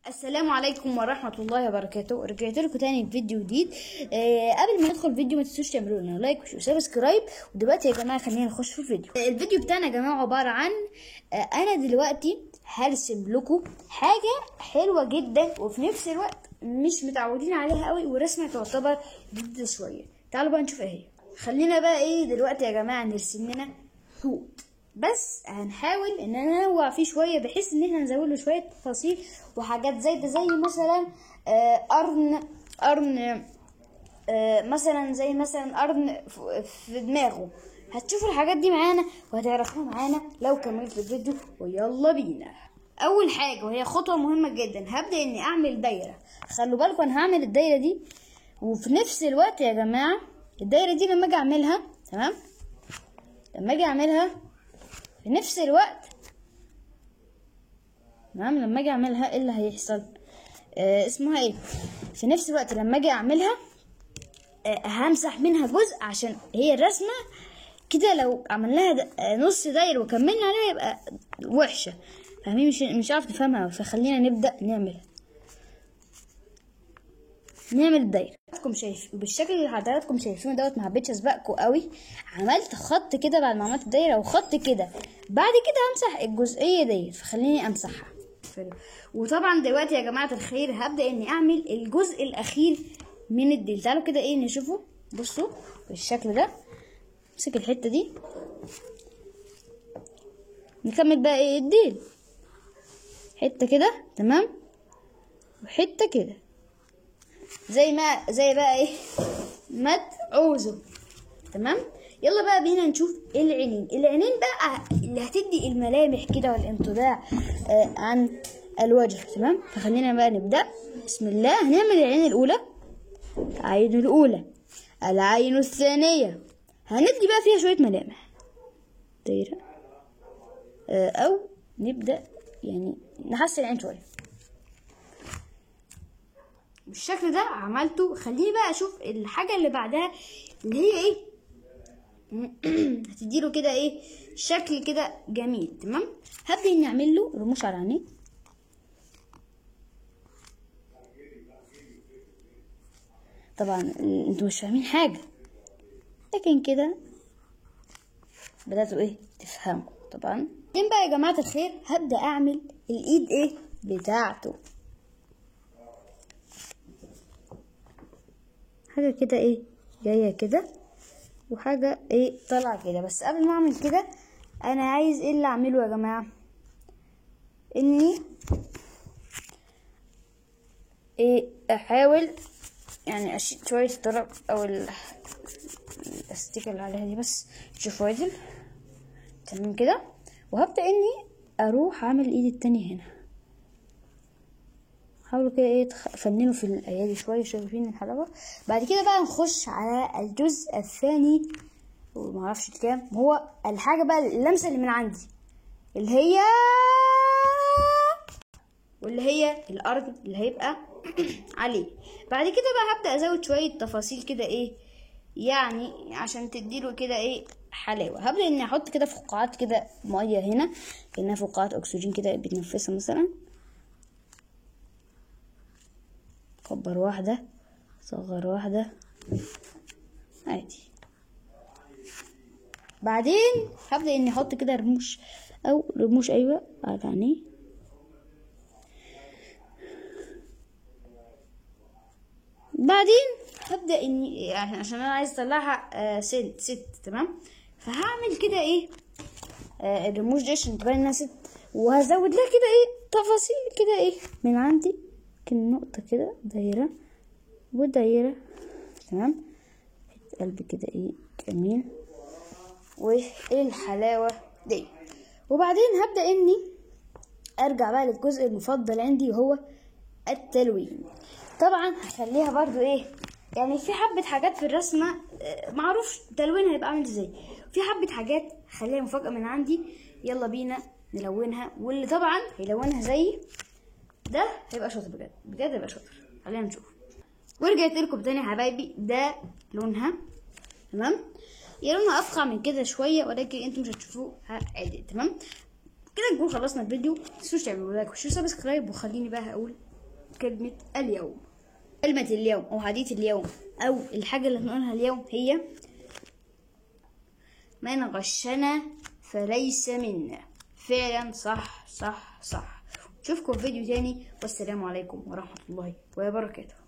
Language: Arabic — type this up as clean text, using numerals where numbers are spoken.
السلام عليكم ورحمة الله وبركاته. رجعت لكم تاني بفيديو جديد. قبل ما ندخل الفيديو ما تنسوش تعملوا لنا لايك وسبسكرايب. ودلوقتي يا جماعة خلينا نخش في الفيديو. الفيديو بتاعنا يا جماعة عبارة عن انا دلوقتي هرسم لكم حاجة حلوة جدا وفي نفس الوقت مش متعودين عليها قوي، ورسمة تعتبر جديدة شوية. تعالوا بقى نشوف ايه هي. خلينا بقى دلوقتي يا جماعة نرسم لنا حوت، بس هنحاول ان ننوع فيه شويه بحيث ان احنا نزود له شويه تفاصيل وحاجات زي مثلا قرن مثلا زي مثلا قرن في دماغه. هتشوفوا الحاجات دي معانا وهتعرفوها معانا لو كملت الفيديو. ويلا بينا. اول حاجه وهي خطوه مهمه جدا، هبدا اني اعمل دايره. خلوا بالكم انا هعمل الدايره دي، وفي نفس الوقت يا جماعه الدايره دي لما اجي اعملها في نفس الوقت لما اجي اعملها ايه اللي هيحصل؟ اسمها ايه؟ في نفس الوقت لما اجي اعملها همسح منها جزء، عشان هي الرسمه كده لو عملناها نص داير وكملنا عليها يبقى وحشه، فاهمين؟ مش عارف تفهمها. فخلينا نبدا نعمل الدايره بالشكل اللي حضراتكم شايفينه دوت. ما حبيتش اسبقكم قوي، عملت خط كده بعد ما عملت الدايره وخط كده. بعد كده همسح الجزئيه دي، فخليني امسحها. وطبعا دلوقتي يا جماعه الخير هبدا اني اعمل الجزء الاخير من الديل. تعالوا كده نشوفه. بصوا بالشكل ده. امسك الحته دي، نكمل بقى الديل. حته كده تمام، وحته كده زي بقى ما تعوزوا. تمام. يلا بقى بينا نشوف العينين بقى اللي هتدي الملامح كده والانطباع عن الوجه. تمام. فخلينا بقى نبدأ. بسم الله. هنعمل العين الأولى، العين الثانية هندي بقى فيها شوية ملامح دايرة، أو نبدأ نحسن العين شوية بالشكل ده. عملته. خليني بقى اشوف الحاجة اللي بعدها اللي هي هتديله كده شكل كده جميل. تمام. هبدأ اني اعمل له رموش على عينيه. طبعا انتوا مش فاهمين حاجة، لكن كده بدأتوا تفهموا. طبعا بعدين بقى يا جماعة الخير هبدأ اعمل الايد بتاعته. حاجة كده جاية كده، وحاجة طالعة كده. بس قبل ما اعمل كده انا عايز اللي اعمله يا جماعة، اني احاول اشيل شوية الطرف او الاستيكة اللي عليها دي، بس شوفوا عدل. تمام كده. وهبدأ اني اروح اعمل الايد التانية هنا. حاولوا كده تفننوا في الايادي شويه. شايفين الحلاوه؟ بعد كده بقى نخش على الجزء الثاني، ومعرفش الكام هو. الحاجه بقى اللمسه اللي من عندي اللي هي الارض اللي هيبقى عليه. بعد كده بقى هبدا ازود شويه تفاصيل كده عشان تديله كده حلاوه. هبدا اني احط كده فقاعات كده ميه هنا، كأنها فقاعات اكسجين كده بتنفسها مثلا. كبر واحدة، صغر واحدة، عادي. بعدين هبدأ اني احط كده رموش على عينيه. بعدين هبدأ اني عشان انا عايز اطلعها ست. تمام. فهعمل كده الرموش دي عشان تبان انها ست، وهزود لها كده تفاصيل كده من عندي. نقطة كده، دايرة ودايرة. تمام. قلب كده جميل، الحلاوة دي. وبعدين هبدأ اني ارجع بقى للجزء المفضل عندي، وهو التلوين. طبعا هخليها برضو في حبة حاجات في الرسمة معروف تلوينها هيبقى عامل ازاي. في حبة حاجات هخليها مفاجأة من عندي. يلا بينا نلونها، واللي طبعا هيلونها زي ده هيبقى شاطر بجد هيبقى شاطر. خلينا نشوف. ورجعت لكم تاني يا حبايبي. ده لونها. تمام. هي لونها افقع من كده شويه، ولكن انتوا مش هتشوفوها عادي. تمام كده نكون خلصنا الفيديو. متنسوش تعملوا لايك وشير سبسكرايب. وخليني بقى اقول كلمة اليوم. كلمة اليوم أو حديث اليوم أو الحاجة اللي هنقولها اليوم هي: من غشنا فليس منا. فعلا صح صح صح. نشوفكم في فيديو تاني، والسلام عليكم ورحمة الله وبركاته.